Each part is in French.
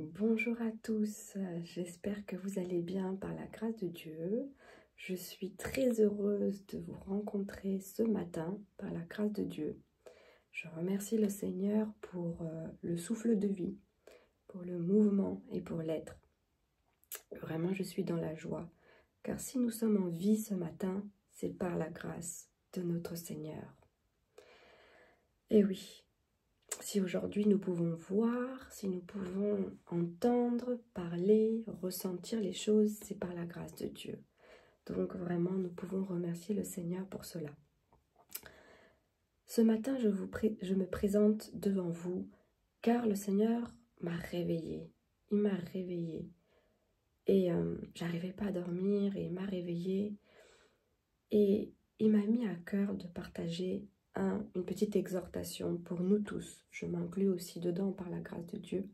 Bonjour à tous, j'espère que vous allez bien par la grâce de Dieu. Je suis très heureuse de vous rencontrer ce matin par la grâce de Dieu. Je remercie le Seigneur pour le souffle de vie, pour le mouvement et pour l'être. Vraiment, je suis dans la joie, car si nous sommes en vie ce matin, c'est par la grâce de notre Seigneur. Et oui, si aujourd'hui nous pouvons voir, si nous pouvons entendre, parler, ressentir les choses, c'est par la grâce de Dieu. Donc vraiment, nous pouvons remercier le Seigneur pour cela. Ce matin, je me présente devant vous, car le Seigneur m'a réveillée. Il m'a réveillée. Et j'arrivais pas à dormir, et il m'a réveillée. Et il m'a mis à cœur de partager une petite exhortation pour nous tous. Je m'inclus aussi dedans par la grâce de Dieu.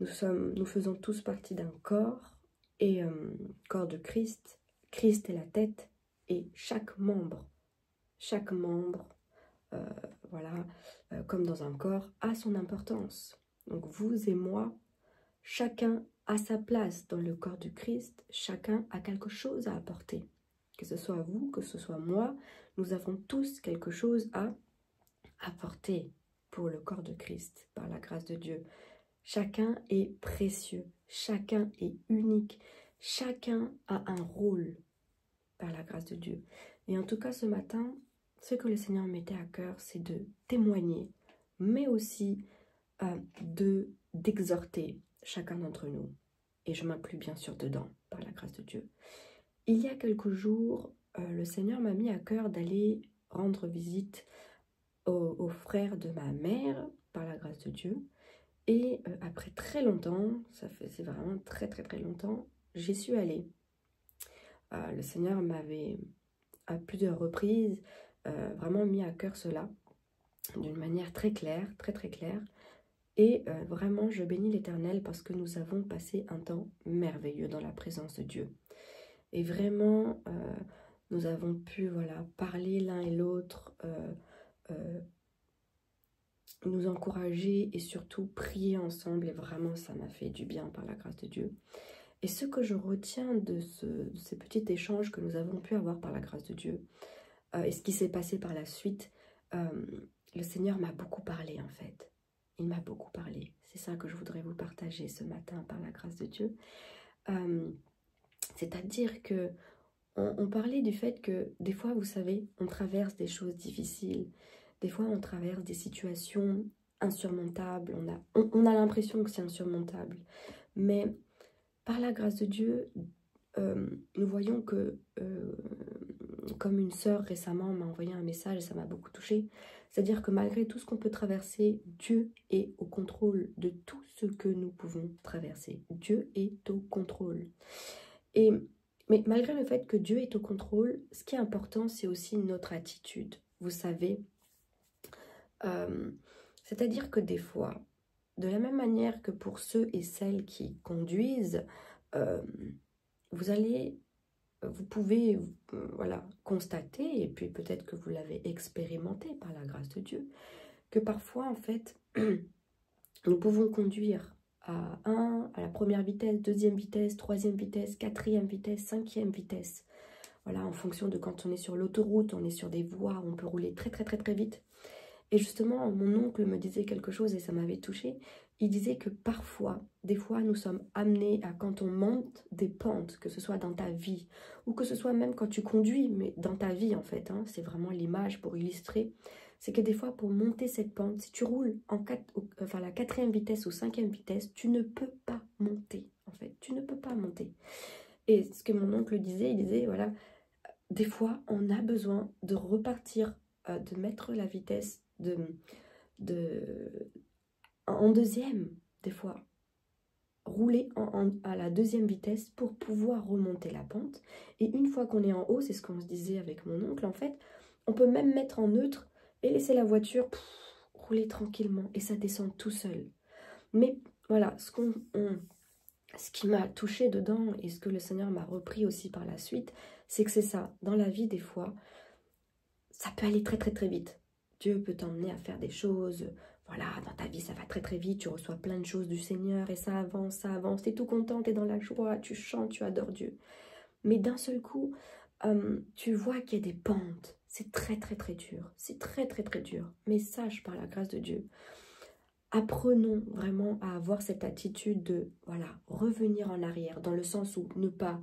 Nous faisons tous partie d'un corps, et corps de Christ. Christ est la tête, et chaque membre, comme dans un corps, a son importance. Donc vous et moi, chacun a sa place dans le corps du Christ, chacun a quelque chose à apporter. Que ce soit vous, que ce soit moi, nous avons tous quelque chose à apporter pour le corps de Christ, par la grâce de Dieu. Chacun est précieux, chacun est unique, chacun a un rôle par la grâce de Dieu. Et en tout cas, ce matin, ce que le Seigneur mettait à cœur, c'est de témoigner, mais aussi d'exhorter chacun d'entre nous. Et je m'inclus bien sûr dedans, par la grâce de Dieu. Il y a quelques jours, le Seigneur m'a mis à cœur d'aller rendre visite aux frères de ma mère, par la grâce de Dieu. Et après très longtemps, c'est vraiment très longtemps, j'y suis allée. Le Seigneur m'avait à plusieurs reprises vraiment mis à cœur cela, d'une manière très claire, très claire. Et vraiment, je bénis l'Éternel parce que nous avons passé un temps merveilleux dans la présence de Dieu. Et vraiment, nous avons pu parler l'un et l'autre, nous encourager et surtout prier ensemble. Et vraiment, ça m'a fait du bien par la grâce de Dieu. Et ce que je retiens de ces petits échanges que nous avons pu avoir par la grâce de Dieu, et ce qui s'est passé par la suite, le Seigneur m'a beaucoup parlé en fait. Il m'a beaucoup parlé. C'est ça que je voudrais vous partager ce matin par la grâce de Dieu. C'est-à-dire que on parlait du fait que des fois, vous savez, on traverse des choses difficiles. Des fois, on traverse des situations insurmontables. On a l'impression que c'est insurmontable. Mais par la grâce de Dieu, nous voyons que, comme une sœur récemment m'a envoyé un message et ça m'a beaucoup touchée, c'est-à-dire que malgré tout ce qu'on peut traverser, Dieu est au contrôle de tout ce que nous pouvons traverser. Dieu est au contrôle. Mais malgré le fait que Dieu est au contrôle, ce qui est important, c'est aussi notre attitude. Vous savez, c'est-à-dire que des fois, de la même manière que pour ceux et celles qui conduisent, vous pouvez constater, et puis peut-être que vous l'avez expérimenté par la grâce de Dieu, que parfois, en fait, nous pouvons conduire à la première vitesse, deuxième vitesse, troisième vitesse, quatrième vitesse, cinquième vitesse. Voilà, en fonction de quand on est sur l'autoroute, on est sur des voies où on peut rouler très vite. Et justement, mon oncle me disait quelque chose et ça m'avait touchée. Il disait que parfois, des fois, nous sommes amenés à, quand on monte des pentes, que ce soit dans ta vie, ou que ce soit même quand tu conduis, mais dans ta vie en fait, hein, c'est vraiment l'image pour illustrer, c'est que des fois, pour monter cette pente, si tu roules la quatrième vitesse ou cinquième vitesse, tu ne peux pas monter, en fait, tu ne peux pas monter. Et ce que mon oncle disait, il disait, voilà, des fois, on a besoin de repartir, de mettre la vitesse en deuxième, des fois, rouler à la deuxième vitesse pour pouvoir remonter la pente. Et une fois qu'on est en haut, c'est ce qu'on se disait avec mon oncle, en fait, on peut même mettre en neutre et laisser la voiture rouler tranquillement et ça descend tout seul. Mais voilà, ce qui m'a touchée dedans et ce que le Seigneur m'a repris aussi par la suite, c'est que c'est ça, dans la vie des fois, ça peut aller très vite. Dieu peut t'emmener à faire des choses, voilà, dans ta vie, ça va très très vite, tu reçois plein de choses du Seigneur et ça avance, tu es tout content, tu es dans la joie, tu chantes, tu adores Dieu. Mais d'un seul coup, tu vois qu'il y a des pentes. C'est très très très dur. C'est très très très dur. Mais sache par la grâce de Dieu, apprenons vraiment à avoir cette attitude de, voilà, revenir en arrière, dans le sens où ne pas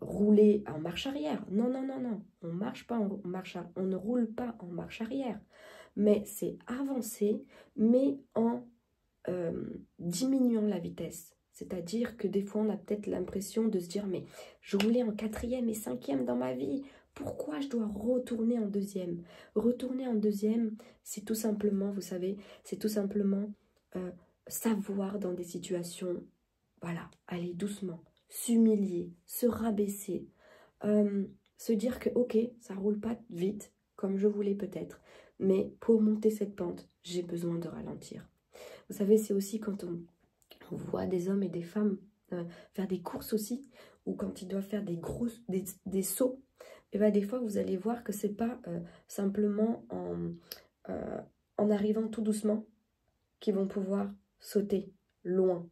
rouler en marche arrière. Non, non, non, non. On marche pas en marche, on ne roule pas en marche arrière. Mais c'est avancer, mais en diminuant la vitesse. C'est-à-dire que des fois, on a peut-être l'impression de se dire, mais je roulais en 4e et 5e dans ma vie. Pourquoi je dois retourner en 2e? Retourner en 2e, c'est tout simplement, vous savez, c'est tout simplement savoir dans des situations, voilà, aller doucement, s'humilier, se rabaisser, se dire que, ok, ça roule pas vite, comme je voulais peut-être, mais pour monter cette pente, j'ai besoin de ralentir. Vous savez, c'est aussi quand on voit des hommes et des femmes faire des courses aussi, ou quand ils doivent faire des sauts, et bien des fois vous allez voir que c'est pas simplement en arrivant tout doucement qu'ils vont pouvoir sauter loin.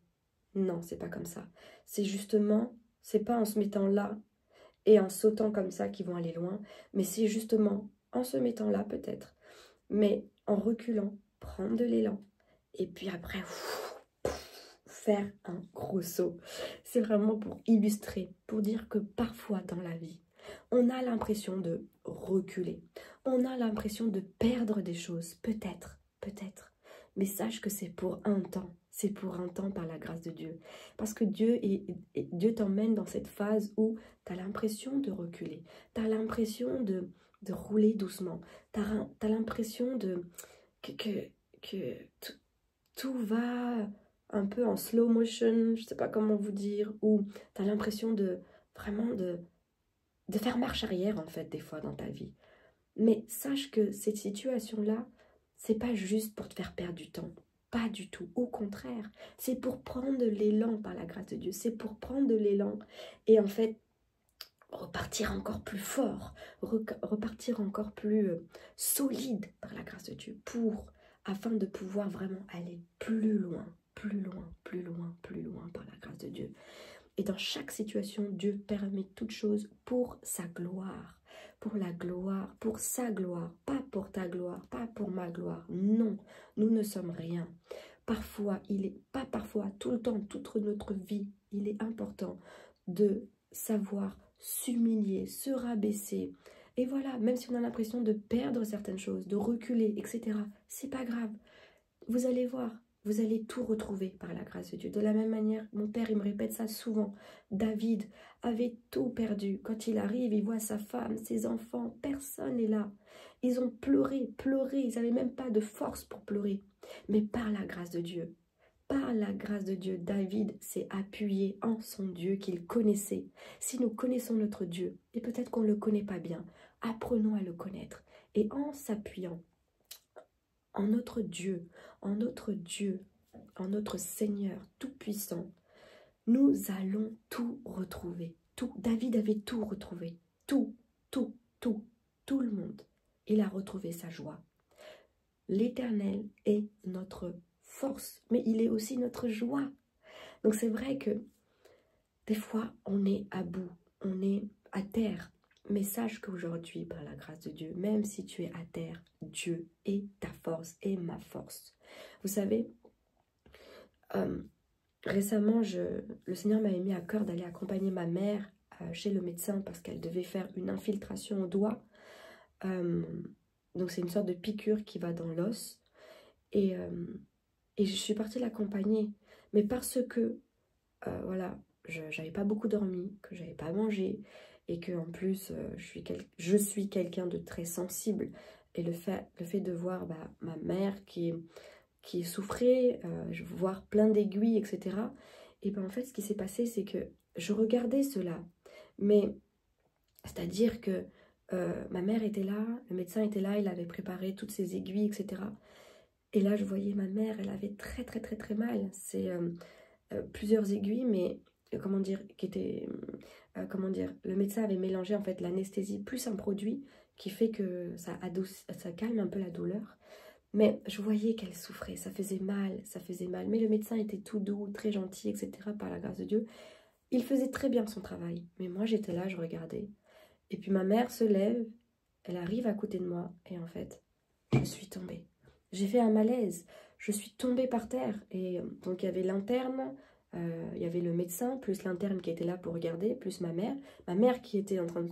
Non, c'est pas comme ça. C'est justement, c'est pas en se mettant là et en sautant comme ça qu'ils vont aller loin, mais c'est justement en se mettant là peut-être, mais en reculant, prendre de l'élan, et puis après, faire un gros saut. C'est vraiment pour illustrer, pour dire que parfois dans la vie, on a l'impression de reculer. On a l'impression de perdre des choses, peut-être, peut-être. Mais sache que c'est pour un temps. C'est pour un temps par la grâce de Dieu. Parce que Dieu t'emmène dans cette phase où tu as l'impression de reculer. Tu as l'impression de rouler doucement. Tu as l'impression que tout va un peu en slow motion, je ne sais pas comment vous dire, ou tu as l'impression de vraiment de faire marche arrière en fait des fois dans ta vie. Mais sache que cette situation-là, c'est pas juste pour te faire perdre du temps. Pas du tout. Au contraire, c'est pour prendre de l'élan par la grâce de Dieu. C'est pour prendre de l'élan et en fait repartir encore plus fort, repartir encore plus solide par la grâce de Dieu afin de pouvoir vraiment aller plus loin, plus loin, plus loin, plus loin par la grâce de Dieu. Et dans chaque situation, Dieu permet toutes choses pour sa gloire, pour la gloire, pour sa gloire, pas pour ta gloire, pas pour ma gloire. Non, nous ne sommes rien. Parfois, pas parfois, tout le temps, toute notre vie, il est important de savoir s'humilier, se rabaisser. Et voilà, même si on a l'impression de perdre certaines choses, de reculer, etc., c'est pas grave. Vous allez voir, vous allez tout retrouver par la grâce de Dieu. De la même manière, mon père, il me répète ça souvent. David avait tout perdu. Quand il arrive, il voit sa femme, ses enfants, personne n'est là. Ils ont pleuré, pleuré, ils n'avaient même pas de force pour pleurer. Mais par la grâce de Dieu, David s'est appuyé en son Dieu qu'il connaissait. Si nous connaissons notre Dieu, et peut-être qu'on ne le connaît pas bien, apprenons à le connaître. Et en s'appuyant en notre Dieu, en notre Seigneur tout-puissant, nous allons tout retrouver. Tout. David avait tout retrouvé. Tout le monde. Il a retrouvé sa joie. L'Éternel est notre force, mais il est aussi notre joie. Donc c'est vrai que des fois, on est à bout, on est à terre. Mais sache qu'aujourd'hui, par la grâce de Dieu, même si tu es à terre, Dieu est ta force et ma force. Vous savez, récemment, le Seigneur m'avait mis à cœur d'aller accompagner ma mère chez le médecin parce qu'elle devait faire une infiltration au doigt. Donc c'est une sorte de piqûre qui va dans l'os. Et je suis partie l'accompagner. Mais parce que, voilà, j'avais pas beaucoup dormi, que j'avais pas mangé, et que en plus, je suis quelqu'un de très sensible. Et le fait de voir ma mère qui souffrait, voir plein d'aiguilles, etc. Et bien en fait, ce qui s'est passé, c'est que je regardais cela. Mais, c'est-à-dire que ma mère était là, le médecin était là, il avait préparé toutes ces aiguilles, etc. Et là, je voyais ma mère, elle avait très très très très mal. C'est plusieurs aiguilles, mais comment dire, le médecin avait mélangé en fait l'anesthésie plus un produit qui fait que ça calme un peu la douleur. Mais je voyais qu'elle souffrait, ça faisait mal, ça faisait mal. Mais le médecin était tout doux, très gentil, etc. par la grâce de Dieu. Il faisait très bien son travail. Mais moi, j'étais là, je regardais. Et puis ma mère se lève, elle arrive à côté de moi. Et en fait, je suis tombée. J'ai fait un malaise. Je suis tombée par terre. Et donc, il y avait l'interne, il y avait le médecin, plus l'interne qui était là pour regarder, plus ma mère. Ma mère qui était en train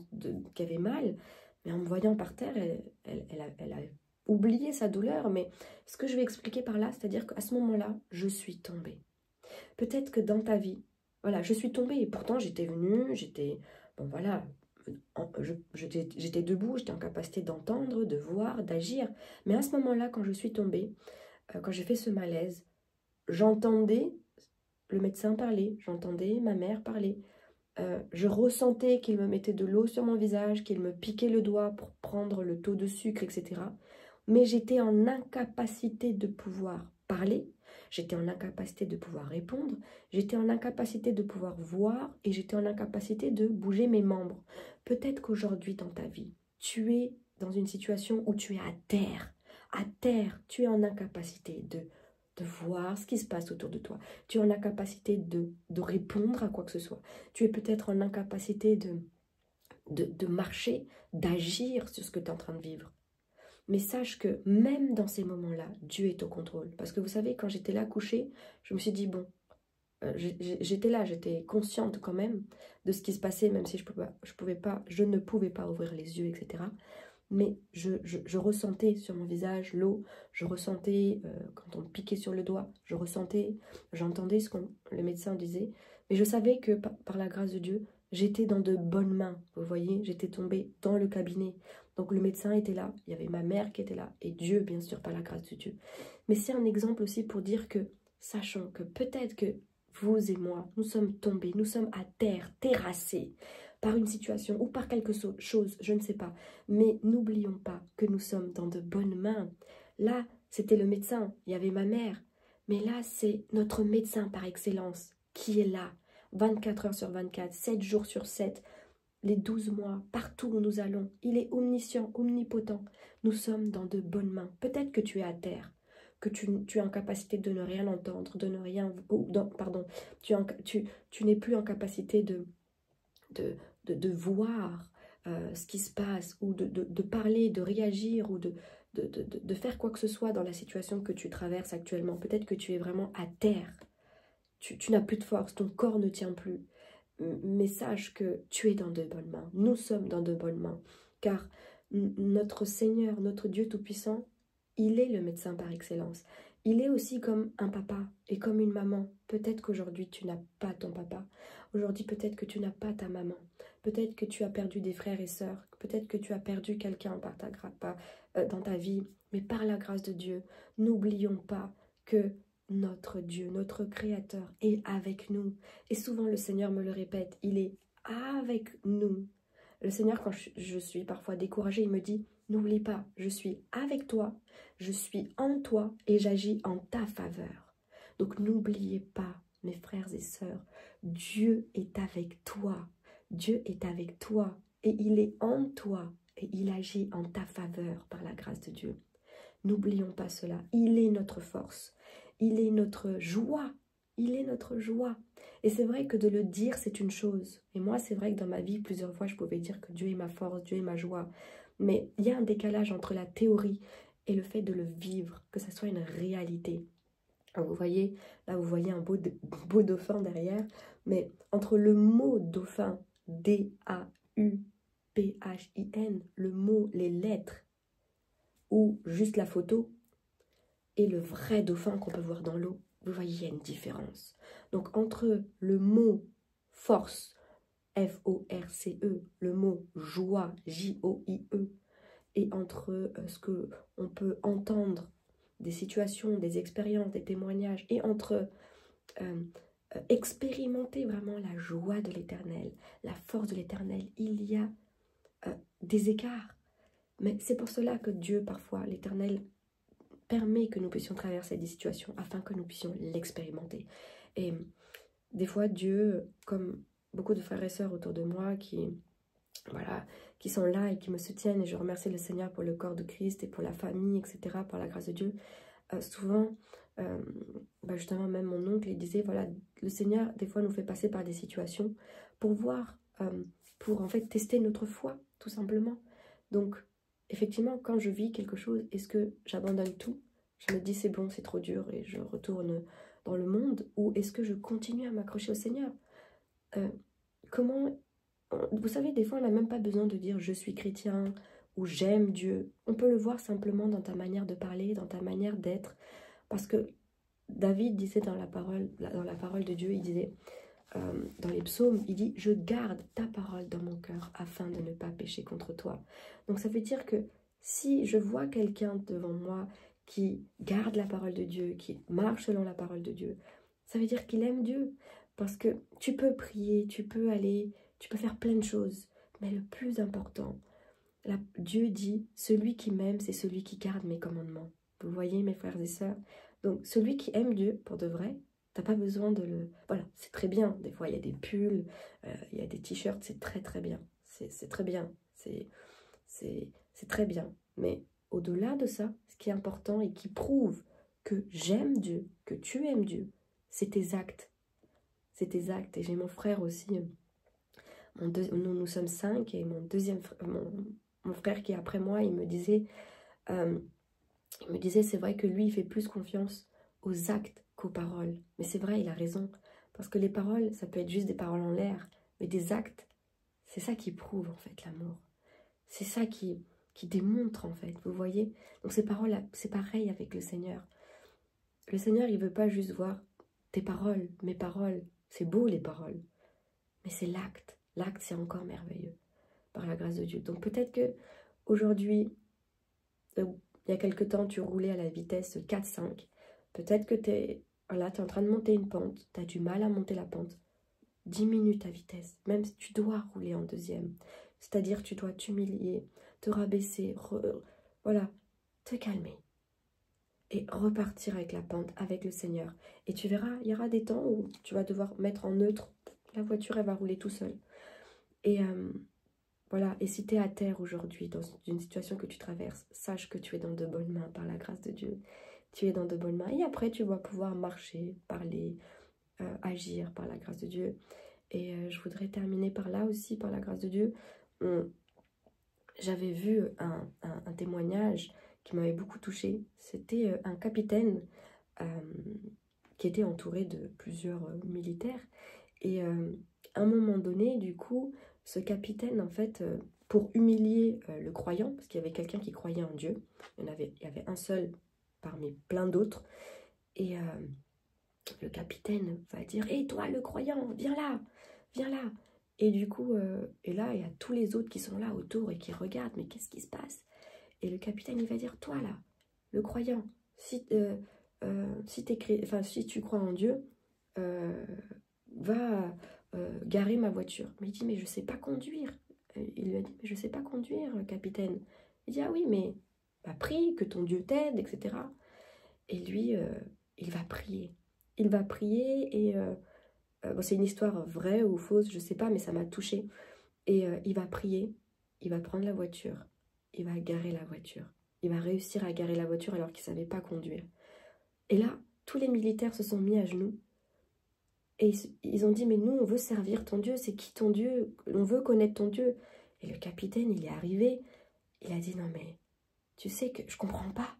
qui avait mal. Mais en me voyant par terre, elle a oublié sa douleur. Mais ce que je vais expliquer par là, c'est-à-dire qu'à ce moment-là, je suis tombée. Peut-être que dans ta vie, voilà, je suis tombée. Et pourtant, j'étais venue, j'étais... Bon, voilà, j'étais debout, j'étais en capacité d'entendre, de voir, d'agir. Mais à ce moment-là, quand je suis tombée, quand j'ai fait ce malaise, j'entendais le médecin parler, j'entendais ma mère parler. Je ressentais qu'il me mettait de l'eau sur mon visage, qu'il me piquait le doigt pour prendre le taux de sucre, etc. Mais j'étais en incapacité de pouvoir parler, j'étais en incapacité de pouvoir répondre, j'étais en incapacité de pouvoir voir et j'étais en incapacité de bouger mes membres. Peut-être qu'aujourd'hui dans ta vie, tu es dans une situation où tu es à terre. À terre, tu es en incapacité de voir ce qui se passe autour de toi. Tu es en incapacité de répondre à quoi que ce soit. Tu es peut-être en incapacité de marcher, d'agir sur ce que tu es en train de vivre. Mais sache que même dans ces moments-là, Dieu est au contrôle. Parce que vous savez, quand j'étais là couchée, je me suis dit, bon, j'étais là, j'étais consciente quand même de ce qui se passait, même si je ne pouvais pas ouvrir les yeux, etc. Mais je ressentais sur mon visage l'eau, je ressentais quand on me piquait sur le doigt, je ressentais, j'entendais ce que le médecin disait. Mais je savais que par la grâce de Dieu, j'étais dans de bonnes mains, vous voyez, j'étais tombée dans le cabinet. Donc le médecin était là, il y avait ma mère qui était là, et Dieu, bien sûr, par la grâce de Dieu. Mais c'est un exemple aussi pour dire que, sachant que peut-être que vous et moi, nous sommes tombés, nous sommes à terre, terrassés, par une situation ou par quelque chose, je ne sais pas. Mais n'oublions pas que nous sommes dans de bonnes mains. Là, c'était le médecin, il y avait ma mère. Mais là, c'est notre médecin par excellence qui est là, 24 heures sur 24, 7 jours sur 7, les 12 mois, partout où nous allons. Il est omniscient, omnipotent. Nous sommes dans de bonnes mains. Peut-être que tu es à terre, que tu es en capacité de ne rien entendre, de ne rien... pardon, tu n'es plus en capacité de voir ce qui se passe, ou de parler, de réagir, ou de faire quoi que ce soit dans la situation que tu traverses actuellement. Peut-être que tu es vraiment à terre. Tu n'as plus de force, ton corps ne tient plus. Mais sache que tu es dans de bonnes mains. Nous sommes dans de bonnes mains. Car notre Seigneur, notre Dieu Tout-Puissant, il est le médecin par excellence. Il est aussi comme un papa et comme une maman. Peut-être qu'aujourd'hui, tu n'as pas ton papa. Aujourd'hui, peut-être que tu n'as pas ta maman. Peut-être que tu as perdu des frères et sœurs. Peut-être que tu as perdu quelqu'un dans ta vie. Mais par la grâce de Dieu, n'oublions pas que notre Dieu, notre Créateur est avec nous. Et souvent le Seigneur me le répète, il est avec nous. Le Seigneur, quand je suis parfois découragée, il me dit, n'oublie pas, je suis avec toi, je suis en toi et j'agis en ta faveur. Donc n'oubliez pas, mes frères et sœurs, Dieu est avec toi. Dieu est avec toi et il est en toi et il agit en ta faveur par la grâce de Dieu. N'oublions pas cela, il est notre force. Il est notre joie. Il est notre joie. Et c'est vrai que de le dire, c'est une chose. Et moi, c'est vrai que dans ma vie, plusieurs fois, je pouvais dire que Dieu est ma force, Dieu est ma joie. Mais il y a un décalage entre la théorie et le fait de le vivre, que ça soit une réalité. Alors vous voyez, là, vous voyez un beau dauphin derrière. Mais entre le mot dauphin, D-A-U-P-H-I-N, le mot, les lettres, ou juste la photo, et le vrai dauphin qu'on peut voir dans l'eau, vous voyez, il y a une différence. Donc, entre le mot force, F-O-R-C-E, le mot joie, J-O-I-E, et entre ce que on peut entendre, des situations, des expériences, des témoignages, et entre expérimenter vraiment la joie de l'Éternel, la force de l'Éternel, il y a des écarts. Mais c'est pour cela que Dieu, parfois, l'Éternel, permet que nous puissions traverser des situations afin que nous puissions l'expérimenter. Et des fois, Dieu, comme beaucoup de frères et sœurs autour de moi qui voilà, qui sont là et qui me soutiennent. Et je remercie le Seigneur pour le corps de Christ et pour la famille, etc., par la grâce de Dieu. Souvent, justement, même mon oncle, il disait, voilà, le Seigneur, des fois, nous fait passer par des situations pour voir, pour en fait tester notre foi, tout simplement. Donc, effectivement, quand je vis quelque chose, est-ce que j'abandonne tout? Je me dis, c'est bon, c'est trop dur et je retourne dans le monde, ou est-ce que je continue à m'accrocher au Seigneur? Comment... Vous savez, des fois, on n'a même pas besoin de dire « je suis chrétien » ou « j'aime Dieu ». On peut le voir simplement dans ta manière de parler, dans ta manière d'être. Parce que David disait dans la parole de Dieu, il disait, dans les psaumes, il dit « je garde ta parole dans mon cœur afin de ne pas pécher contre toi ». Donc ça veut dire que si je vois quelqu'un devant moi qui garde la parole de Dieu, qui marche selon la parole de Dieu, ça veut dire qu'il aime Dieu. Parce que tu peux prier, tu peux aller... Tu peux faire plein de choses, mais le plus important, Dieu dit, celui qui m'aime, c'est celui qui garde mes commandements. Vous voyez, mes frères et sœurs? Donc, celui qui aime Dieu, pour de vrai, t'as pas besoin de le... Voilà, c'est très bien. Des fois, il y a des pulls, il y a des t-shirts, c'est très très bien. C'est très bien. C'est très bien. Mais au-delà de ça, ce qui est important et qui prouve que j'aime Dieu, que tu aimes Dieu, c'est tes actes. C'est tes actes. Et j'ai mon frère aussi... Nous sommes 5 et mon frère qui est après moi, il me disait c'est vrai que lui, il fait plus confiance aux actes qu'aux paroles. Mais c'est vrai, il a raison. Parce que les paroles, ça peut être juste des paroles en l'air, mais des actes, c'est ça qui prouve en fait l'amour. C'est ça qui démontre en fait, vous voyez. Donc ces paroles, c'est pareil avec le Seigneur. Le Seigneur, il veut pas juste voir tes paroles, mes paroles. C'est beau les paroles, mais c'est l'acte. L'acte, c'est encore merveilleux, par la grâce de Dieu. Donc peut-être que aujourd'hui, il y a quelque temps, tu roulais à la vitesse 4-5. Peut-être que tu es en train de monter une pente, tu as du mal à monter la pente. Diminue ta vitesse, même si tu dois rouler en deuxième. C'est-à-dire tu dois t'humilier, te rabaisser, voilà, te calmer. Et repartir avec la pente, avec le Seigneur. Et tu verras, il y aura des temps où tu vas devoir mettre en neutre. La voiture, elle va rouler tout seul. Et voilà, et si tu es à terre aujourd'hui, dans une situation que tu traverses, sache que tu es dans de bonnes mains par la grâce de Dieu. Tu es dans de bonnes mains. Et après, tu vas pouvoir marcher, parler, agir par la grâce de Dieu. Et je voudrais terminer par là aussi, par la grâce de Dieu. J'avais vu un témoignage qui m'avait beaucoup touchée. C'était un capitaine qui était entouré de plusieurs militaires. Et à un moment donné, du coup, ce capitaine, en fait, pour humilier le croyant, parce qu'il y avait quelqu'un qui croyait en Dieu, il y avait un seul parmi plein d'autres, et le capitaine va dire « Hé, toi, le croyant, viens là, viens là !» Et du coup, et là, il y a tous les autres qui sont là autour et qui regardent « Mais qu'est-ce qui se passe ?» Et le capitaine, il va dire « Toi, là, le croyant, si tu crois en Dieu, va garer ma voiture. » Mais il dit « Mais je ne sais pas conduire. » Il lui a dit « Mais je ne sais pas conduire, capitaine. » Il dit « Ah oui, mais bah, prie, que ton Dieu t'aide, etc. » Et lui, il va prier. Il va prier et... bon, c'est une histoire vraie ou fausse, je ne sais pas, mais ça m'a touchée. Et il va prier, il va prendre la voiture, il va garer la voiture. Il va réussir à garer la voiture alors qu'il ne savait pas conduire. Et là, tous les militaires se sont mis à genoux. Et ils ont dit, mais nous, on veut servir ton Dieu. C'est qui ton Dieu? On veut connaître ton Dieu. Et le capitaine, il est arrivé. Il a dit, non mais, tu sais que je comprends pas.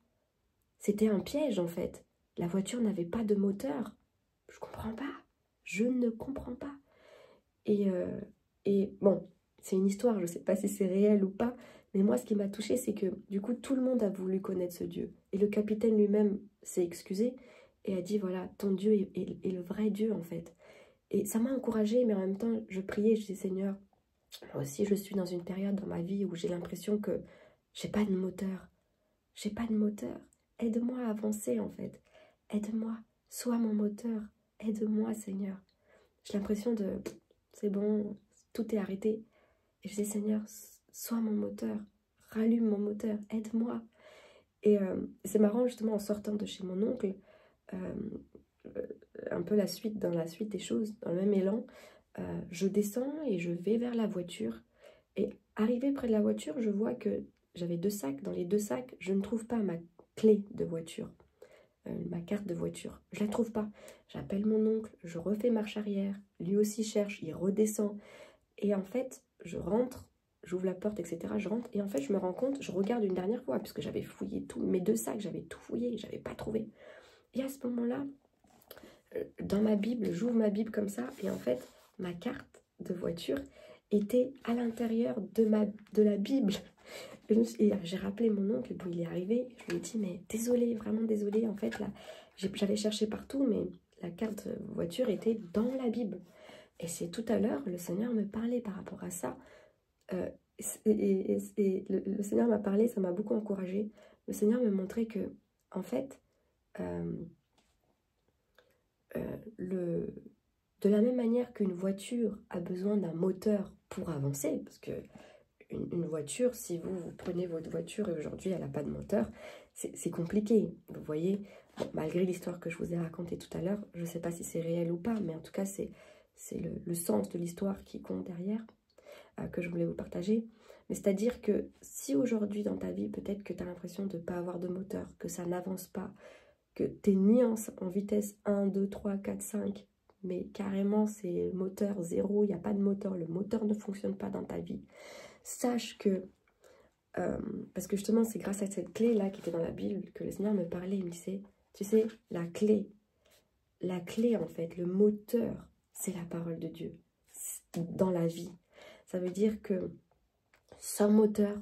C'était un piège, en fait. La voiture n'avait pas de moteur. Je comprends pas. Je ne comprends pas. Et bon, c'est une histoire, je ne sais pas si c'est réel ou pas. Mais moi, ce qui m'a touchée, c'est que, du coup, tout le monde a voulu connaître ce Dieu. Et le capitaine lui-même s'est excusé et a dit, voilà, ton Dieu est le vrai Dieu, en fait. Et ça m'a encouragée, mais en même temps, je priais, je disais, Seigneur, moi aussi, je suis dans une période dans ma vie où j'ai l'impression que j'ai pas de moteur. J'ai pas de moteur. Aide-moi à avancer, en fait. Aide-moi. Sois mon moteur. Aide-moi, Seigneur. J'ai l'impression de... C'est bon, tout est arrêté. Et je dis, Seigneur, sois mon moteur. Rallume mon moteur. Aide-moi. Et c'est marrant, justement, en sortant de chez mon oncle, un peu dans la suite des choses, dans le même élan, je descends et je vais vers la voiture. Et arrivé près de la voiture, je vois que j'avais 2 sacs. Dans les 2 sacs, je ne trouve pas ma clé de voiture, ma carte de voiture. Je ne la trouve pas. J'appelle mon oncle, je refais marche arrière. Lui aussi cherche, il redescend. Et en fait, je rentre, j'ouvre la porte, etc. Je rentre et en fait, je me rends compte, je regarde une dernière fois, puisque j'avais fouillé tout, mes 2 sacs, j'avais tout fouillé, j'avais pas trouvé. Et à ce moment-là, dans ma Bible, j'ouvre ma Bible comme ça, et en fait, ma carte de voiture était à l'intérieur de la Bible. Et j'ai rappelé mon oncle, bon, il est arrivé, je lui ai dit, mais désolé, vraiment désolé, en fait, là, j'avais cherché partout, mais la carte voiture était dans la Bible. Et c'est tout à l'heure, le Seigneur me parlait par rapport à ça. Le Seigneur m'a parlé, ça m'a beaucoup encouragée. Le Seigneur me montrait que, en fait, de la même manière qu'une voiture a besoin d'un moteur pour avancer, parce que une voiture, si vous prenez votre voiture et aujourd'hui elle n'a pas de moteur, c'est compliqué, vous voyez. Bon, malgré l'histoire que je vous ai racontée tout à l'heure, je ne sais pas si c'est réel ou pas, mais en tout cas c'est le sens de l'histoire qui compte derrière, que je voulais vous partager. Mais c'est-à-dire que si aujourd'hui dans ta vie, peut-être que tu as l'impression de ne pas avoir de moteur, que ça n'avance pas, que tu es ni en vitesse 1, 2, 3, 4, 5, mais carrément c'est moteur 0, il n'y a pas de moteur, le moteur ne fonctionne pas dans ta vie. Sache que, parce que justement c'est grâce à cette clé-là qui était dans la Bible que le Seigneur me parlait, il me disait, tu sais, la clé en fait, le moteur, c'est la parole de Dieu dans la vie. Ça veut dire que sans moteur,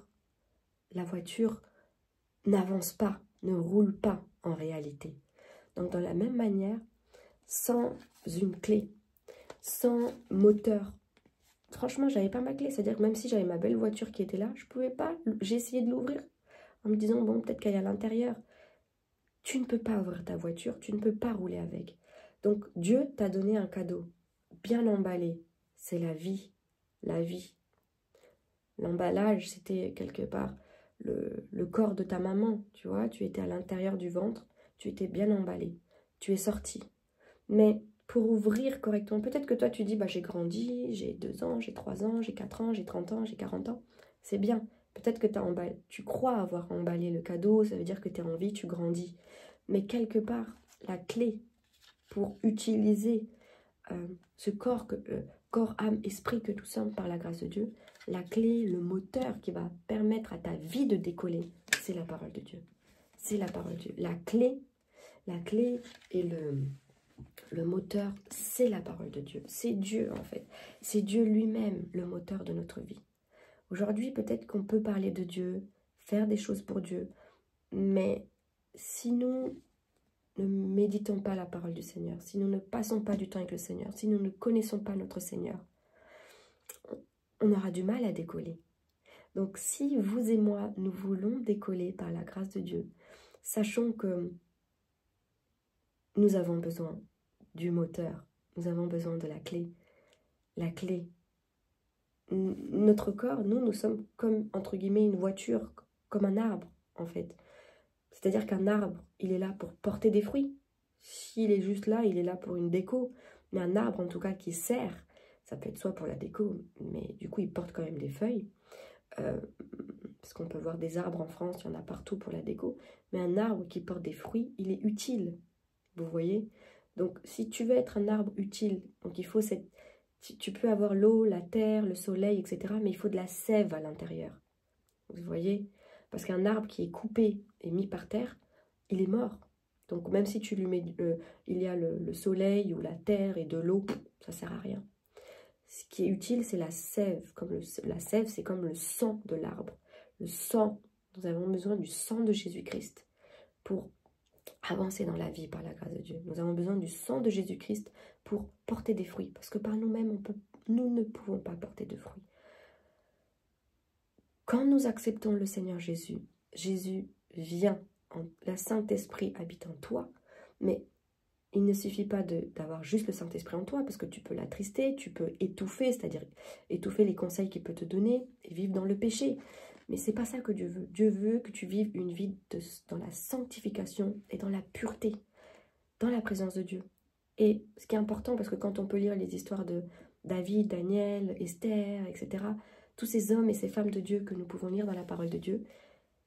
la voiture n'avance pas, ne roule pas en réalité. Donc, dans la même manière, sans une clé, sans moteur, franchement, j'avais pas ma clé. C'est-à-dire que même si j'avais ma belle voiture qui était là, je pouvais pas. J'ai essayé de l'ouvrir en me disant, bon, peut-être qu'elle est à l'intérieur. Tu ne peux pas ouvrir ta voiture, tu ne peux pas rouler avec. Donc, Dieu t'a donné un cadeau bien emballé. C'est la vie. La vie. L'emballage, c'était quelque part le corps de ta maman, tu vois. Tu étais à l'intérieur du ventre, tu étais bien emballé. Tu es sorti. Mais pour ouvrir correctement, peut-être que toi tu dis, bah, j'ai grandi, j'ai 2 ans, j'ai 3 ans, j'ai 4 ans, j'ai 30 ans, j'ai 40 ans. C'est bien. Peut-être que tu crois avoir emballé le cadeau, ça veut dire que tu es en vie, tu grandis. Mais quelque part, la clé pour utiliser ce corps, corps, âme, esprit que nous sommes par la grâce de Dieu, la clé, le moteur qui va permettre à ta vie de décoller, c'est la parole de Dieu. C'est la parole de Dieu. La clé et le moteur, c'est la parole de Dieu. C'est Dieu, en fait. C'est Dieu lui-même, le moteur de notre vie. Aujourd'hui, peut-être qu'on peut parler de Dieu, faire des choses pour Dieu, mais si nous ne méditons pas la parole du Seigneur, si nous ne passons pas du temps avec le Seigneur, si nous ne connaissons pas notre Seigneur, on aura du mal à décoller. Donc, si vous et moi, nous voulons décoller par la grâce de Dieu, sachons que nous avons besoin du moteur, nous avons besoin de la clé. La clé. Notre corps, nous sommes comme, entre guillemets, une voiture, comme un arbre, en fait. C'est-à-dire qu'un arbre, il est là pour porter des fruits. S'il est juste là, il est là pour une déco. Mais un arbre, en tout cas, qui sert, ça peut être soit pour la déco, mais du coup, il porte quand même des feuilles. Parce qu'on peut voir des arbres en France, il y en a partout pour la déco. Mais un arbre qui porte des fruits, il est utile. Vous voyez? Donc, si tu veux être un arbre utile, donc il faut cette... Tu peux avoir l'eau, la terre, le soleil, etc. Mais il faut de la sève à l'intérieur. Vous voyez? Parce qu'un arbre qui est coupé et mis par terre, il est mort. Donc même si tu lui mets, il y a le soleil ou la terre et de l'eau, ça ne sert à rien. Ce qui est utile, c'est la sève. La sève, c'est comme le sang de l'arbre. Le sang, nous avons besoin du sang de Jésus-Christ pour avancer dans la vie par la grâce de Dieu. Nous avons besoin du sang de Jésus-Christ pour porter des fruits. Parce que par nous-mêmes, nous ne pouvons pas porter de fruits. Quand nous acceptons le Seigneur Jésus, Jésus vient, le Saint-Esprit habite en toi, mais il ne suffit pas d'avoir juste le Saint-Esprit en toi, parce que tu peux l'attrister, tu peux étouffer, c'est-à-dire étouffer les conseils qu'il peut te donner et vivre dans le péché. Mais ce n'est pas ça que Dieu veut. Dieu veut que tu vives une vie dans la sanctification et dans la pureté, dans la présence de Dieu. Et ce qui est important, parce que quand on peut lire les histoires de David, Daniel, Esther, etc., tous ces hommes et ces femmes de Dieu que nous pouvons lire dans la parole de Dieu,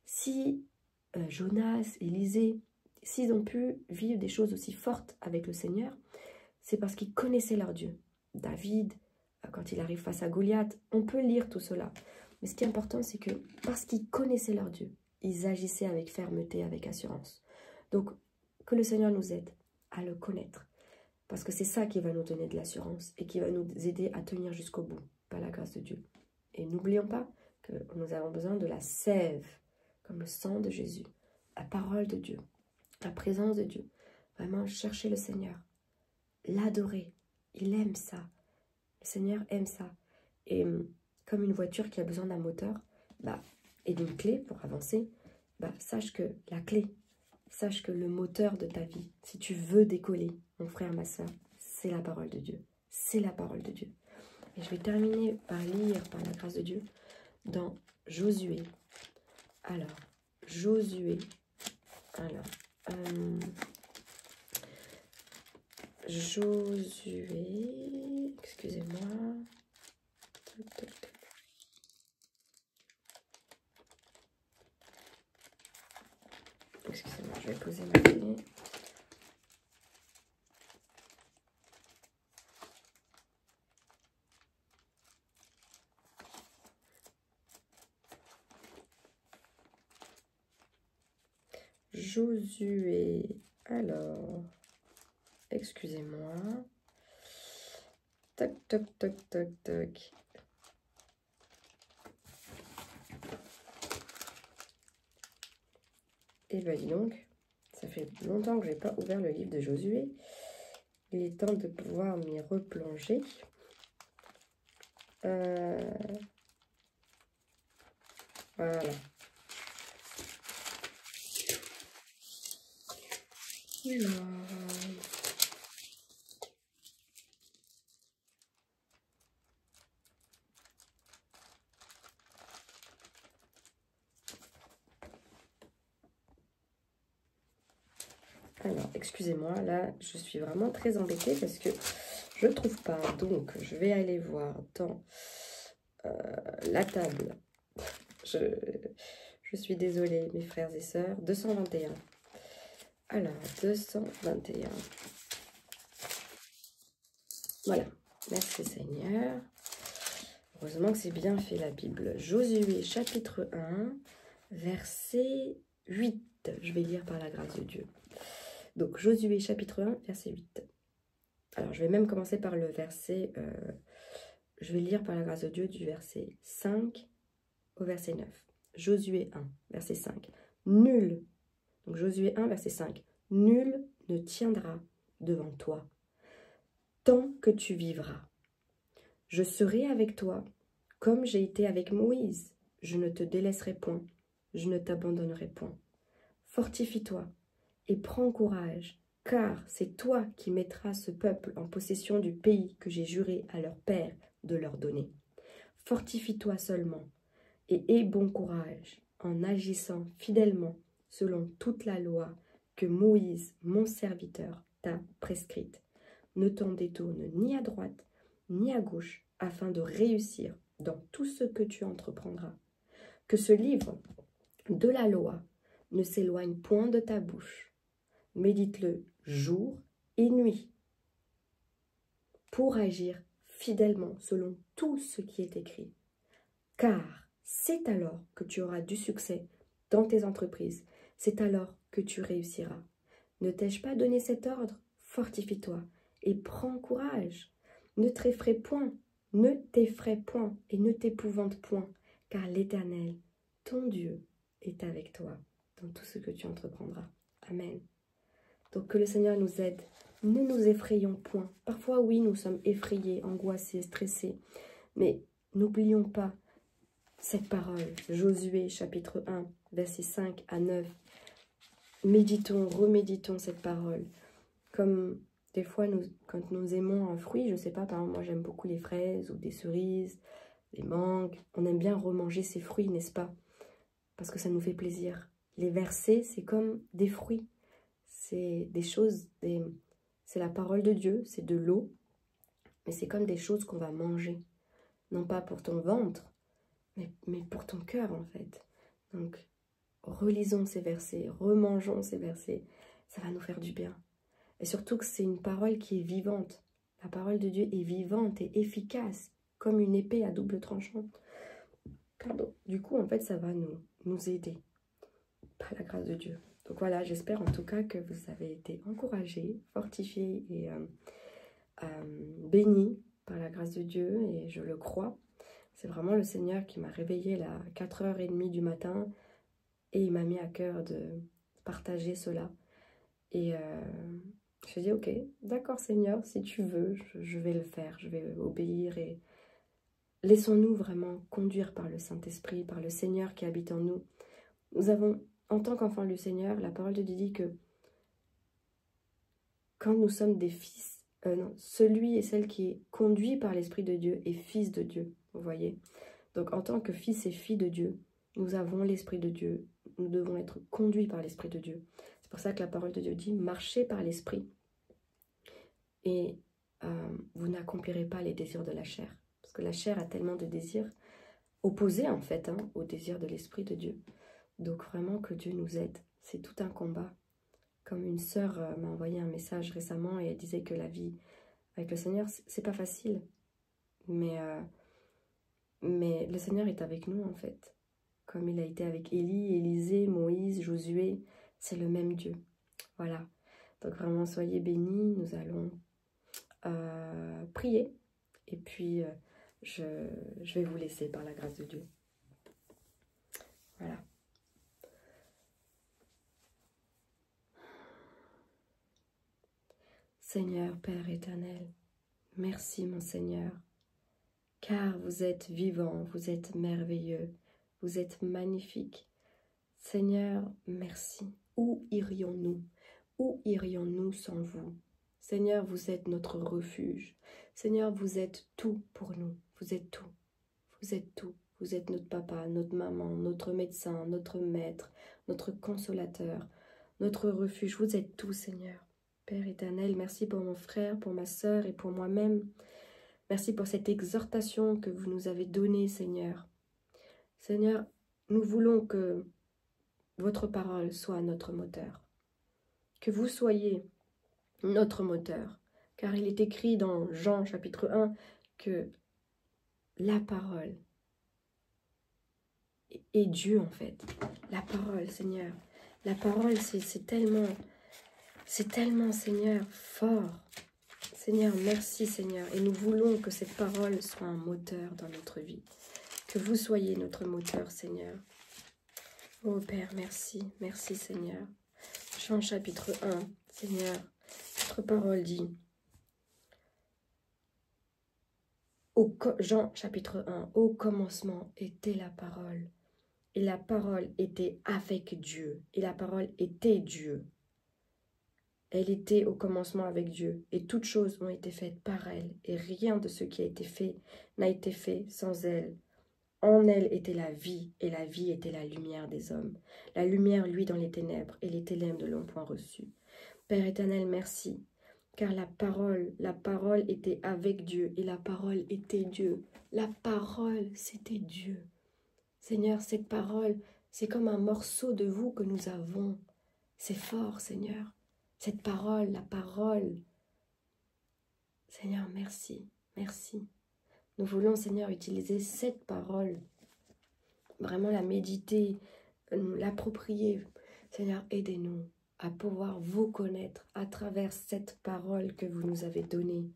si Jonas, Élisée, s'ils ont pu vivre des choses aussi fortes avec le Seigneur, c'est parce qu'ils connaissaient leur Dieu. David, quand il arrive face à Goliath, on peut lire tout cela. Mais ce qui est important, c'est que parce qu'ils connaissaient leur Dieu, ils agissaient avec fermeté, avec assurance. Donc, que le Seigneur nous aide à le connaître. Parce que c'est ça qui va nous donner de l'assurance et qui va nous aider à tenir jusqu'au bout, par la grâce de Dieu. Et n'oublions pas que nous avons besoin de la sève, comme le sang de Jésus, la parole de Dieu, la présence de Dieu. Vraiment chercher le Seigneur, l'adorer. Il aime ça. Le Seigneur aime ça. Et comme une voiture qui a besoin d'un moteur et d'une clé pour avancer, sache que la clé, sache que le moteur de ta vie, si tu veux décoller, mon frère, ma soeur, c'est la parole de Dieu. C'est la parole de Dieu. Et je vais terminer par lire, par la grâce de Dieu, dans Josué. Alors, Josué. Alors, Josué, excusez-moi. Excusez-moi, je vais poser ma clé. Josué, alors, excusez-moi. Tac, tac, tac, tac, tac. Et bien dis donc, ça fait longtemps que je n'ai pas ouvert le livre de Josué. Il est temps de pouvoir m'y replonger. Voilà. Alors, excusez-moi, là, je suis vraiment très embêtée parce que je ne trouve pas. Donc, je vais aller voir dans la table. Je suis désolée, mes frères et sœurs. 221. Alors, 221. Voilà. Merci Seigneur. Heureusement que c'est bien fait la Bible. Josué, chapitre 1, verset 8. Je vais lire par la grâce de Dieu. Donc, Josué, chapitre 1, verset 8. Alors, je vais même commencer par le verset... je vais lire par la grâce de Dieu du verset 5 au verset 9. Josué 1, verset 5. Nul, donc Josué 1, verset 5. Nul ne tiendra devant toi tant que tu vivras. Je serai avec toi comme j'ai été avec Moïse. Je ne te délaisserai point, je ne t'abandonnerai point. Fortifie-toi et prends courage, car c'est toi qui mettras ce peuple en possession du pays que j'ai juré à leur père de leur donner. Fortifie-toi seulement et aie bon courage en agissant fidèlement selon toute la loi que Moïse, mon serviteur, t'a prescrite. Ne t'en détourne ni à droite ni à gauche afin de réussir dans tout ce que tu entreprendras. Que ce livre de la loi ne s'éloigne point de ta bouche. Médite-le jour et nuit pour agir fidèlement selon tout ce qui est écrit. Car c'est alors que tu auras du succès dans tes entreprises. C'est alors que tu réussiras. Ne t'ai-je pas donné cet ordre? Fortifie-toi et prends courage. Ne t'effraie point et ne t'épouvante point, car l'Éternel, ton Dieu, est avec toi dans tout ce que tu entreprendras. Amen. Donc que le Seigneur nous aide. Ne nous effrayons point. Parfois, oui, nous sommes effrayés, angoissés, stressés. Mais n'oublions pas cette parole. Josué, chapitre 1, versets 5 à 9. Méditons, reméditons cette parole. Comme des fois, quand nous aimons un fruit, je ne sais pas, par exemple, moi j'aime beaucoup les fraises ou des cerises, les mangues. On aime bien remanger ces fruits, n'est-ce pas? Parce que ça nous fait plaisir. Les versets, c'est comme des fruits. C'est des choses, c'est la parole de Dieu, c'est de l'eau, mais c'est comme des choses qu'on va manger. Non pas pour ton ventre, mais pour ton cœur en fait. Donc, relisons ces versets, remangeons ces versets, ça va nous faire du bien. Et surtout que c'est une parole qui est vivante. La parole de Dieu est vivante et efficace, comme une épée à double tranchant. Pardon. Du coup, en fait, ça va nous aider, par la grâce de Dieu. Donc voilà, j'espère en tout cas que vous avez été encouragés, fortifiés et bénis par la grâce de Dieu, et je le crois. C'est vraiment le Seigneur qui m'a réveillée à 4h30 du matin, et il m'a mis à cœur de partager cela. Et je dis, ok, d'accord Seigneur, si tu veux, je vais le faire, je vais obéir. Et laissons-nous vraiment conduire par le Saint-Esprit, par le Seigneur qui habite en nous. Nous avons, en tant qu'enfants du Seigneur, la parole de Dieu dit que quand nous sommes des fils, non, celui et celle qui est conduit par l'Esprit de Dieu est fils de Dieu, vous voyez. Donc en tant que fils et filles de Dieu, nous avons l'Esprit de Dieu, nous devons être conduits par l'Esprit de Dieu. C'est pour ça que la parole de Dieu dit, marchez par l'Esprit et vous n'accomplirez pas les désirs de la chair. Parce que la chair a tellement de désirs opposés en fait au désir de l'Esprit de Dieu. Donc vraiment que Dieu nous aide, c'est tout un combat. Comme une sœur m'a envoyé un message récemment et elle disait que la vie avec le Seigneur, c'est pas facile. Mais le Seigneur est avec nous en fait. Comme il a été avec Élie, Élisée, Moïse, Josué, c'est le même Dieu. Voilà. Donc vraiment, soyez bénis. Nous allons prier. Et puis, je vais vous laisser par la grâce de Dieu. Voilà. Seigneur, Père éternel, merci mon Seigneur, car vous êtes vivant, vous êtes merveilleux, vous êtes magnifique. Seigneur, merci. Où irions-nous? Où irions-nous sans vous? Seigneur, vous êtes notre refuge. Seigneur, vous êtes tout pour nous. Vous êtes tout. Vous êtes tout. Vous êtes notre papa, notre maman, notre médecin, notre maître, notre consolateur, notre refuge. Vous êtes tout, Seigneur. Père éternel, merci pour mon frère, pour ma sœur et pour moi-même. Merci pour cette exhortation que vous nous avez donnée, Seigneur. Seigneur, nous voulons que votre parole soit notre moteur. Que vous soyez notre moteur. Car il est écrit dans Jean chapitre 1 que la parole est Dieu en fait. La parole, Seigneur. La parole, c'est tellement, Seigneur, fort. Seigneur, merci Seigneur. Et nous voulons que cette parole soit un moteur dans notre vie. Que vous soyez notre moteur, Seigneur. Oh Père, merci. Merci Seigneur. Jean chapitre 1, Seigneur, votre parole dit, Jean chapitre 1, au commencement était la parole, et la parole était avec Dieu, et la parole était Dieu. Elle était au commencement avec Dieu, et toutes choses ont été faites par elle, et rien de ce qui a été fait n'a été fait sans elle. En elle était la vie, et la vie était la lumière des hommes. La lumière, lui, dans les ténèbres, et les ténèbres ne l'ont point reçue. Père éternel, merci, car la parole était avec Dieu, et la parole était Dieu. La parole, c'était Dieu. Seigneur, cette parole, c'est comme un morceau de vous que nous avons. C'est fort, Seigneur. Cette parole, la parole. Seigneur, merci, merci. Nous voulons, Seigneur, utiliser cette parole, vraiment la méditer, l'approprier. Seigneur, aidez-nous à pouvoir vous connaître à travers cette parole que vous nous avez donnée.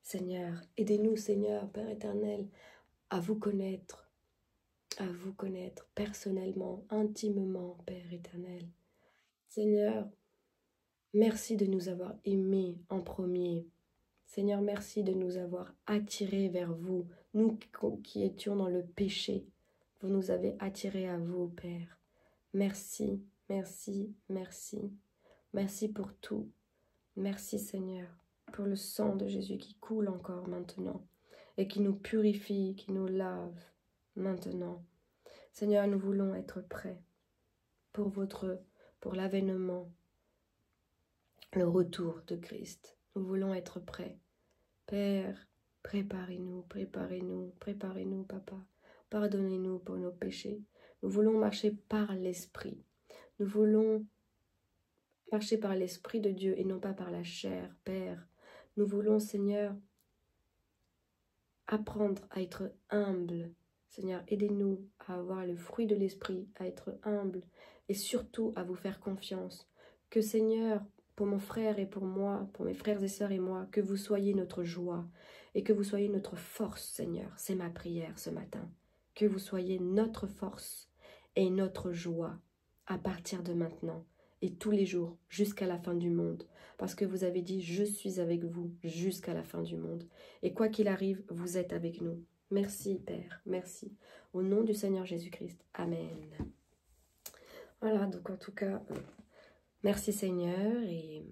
Seigneur, aidez-nous, Seigneur, Père éternel, à vous connaître personnellement, intimement, Père éternel. Seigneur, merci de nous avoir aimés en premier. Seigneur, merci de nous avoir attirés vers vous, nous qui étions dans le péché. Vous nous avez attirés à vous, Père. Merci, merci, merci. Merci pour tout. Merci, Seigneur, pour le sang de Jésus qui coule encore maintenant et qui nous purifie, qui nous lave maintenant. Seigneur, nous voulons être prêts pour l'avènement, le retour de Christ. Nous voulons être prêts. Père, préparez-nous, préparez-nous, préparez-nous, Papa. Pardonnez-nous pour nos péchés. Nous voulons marcher par l'Esprit. Nous voulons marcher par l'Esprit de Dieu et non pas par la chair, Père. Nous voulons, Seigneur, apprendre à être humble. Seigneur, aidez-nous à avoir le fruit de l'Esprit, à être humble et surtout à vous faire confiance. Que, Seigneur, pour mon frère et pour moi, pour mes frères et sœurs et moi, que vous soyez notre joie et que vous soyez notre force, Seigneur. C'est ma prière ce matin. Que vous soyez notre force et notre joie à partir de maintenant et tous les jours jusqu'à la fin du monde. Parce que vous avez dit, je suis avec vous jusqu'à la fin du monde. Et quoi qu'il arrive, vous êtes avec nous. Merci, Père, merci. Au nom du Seigneur Jésus-Christ. Amen. Voilà, donc en tout cas, merci Seigneur. Et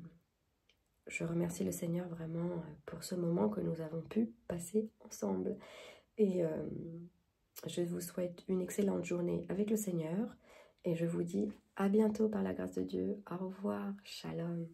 je remercie le Seigneur vraiment pour ce moment que nous avons pu passer ensemble. Et je vous souhaite une excellente journée avec le Seigneur. Et je vous dis à bientôt par la grâce de Dieu. Au revoir. Shalom.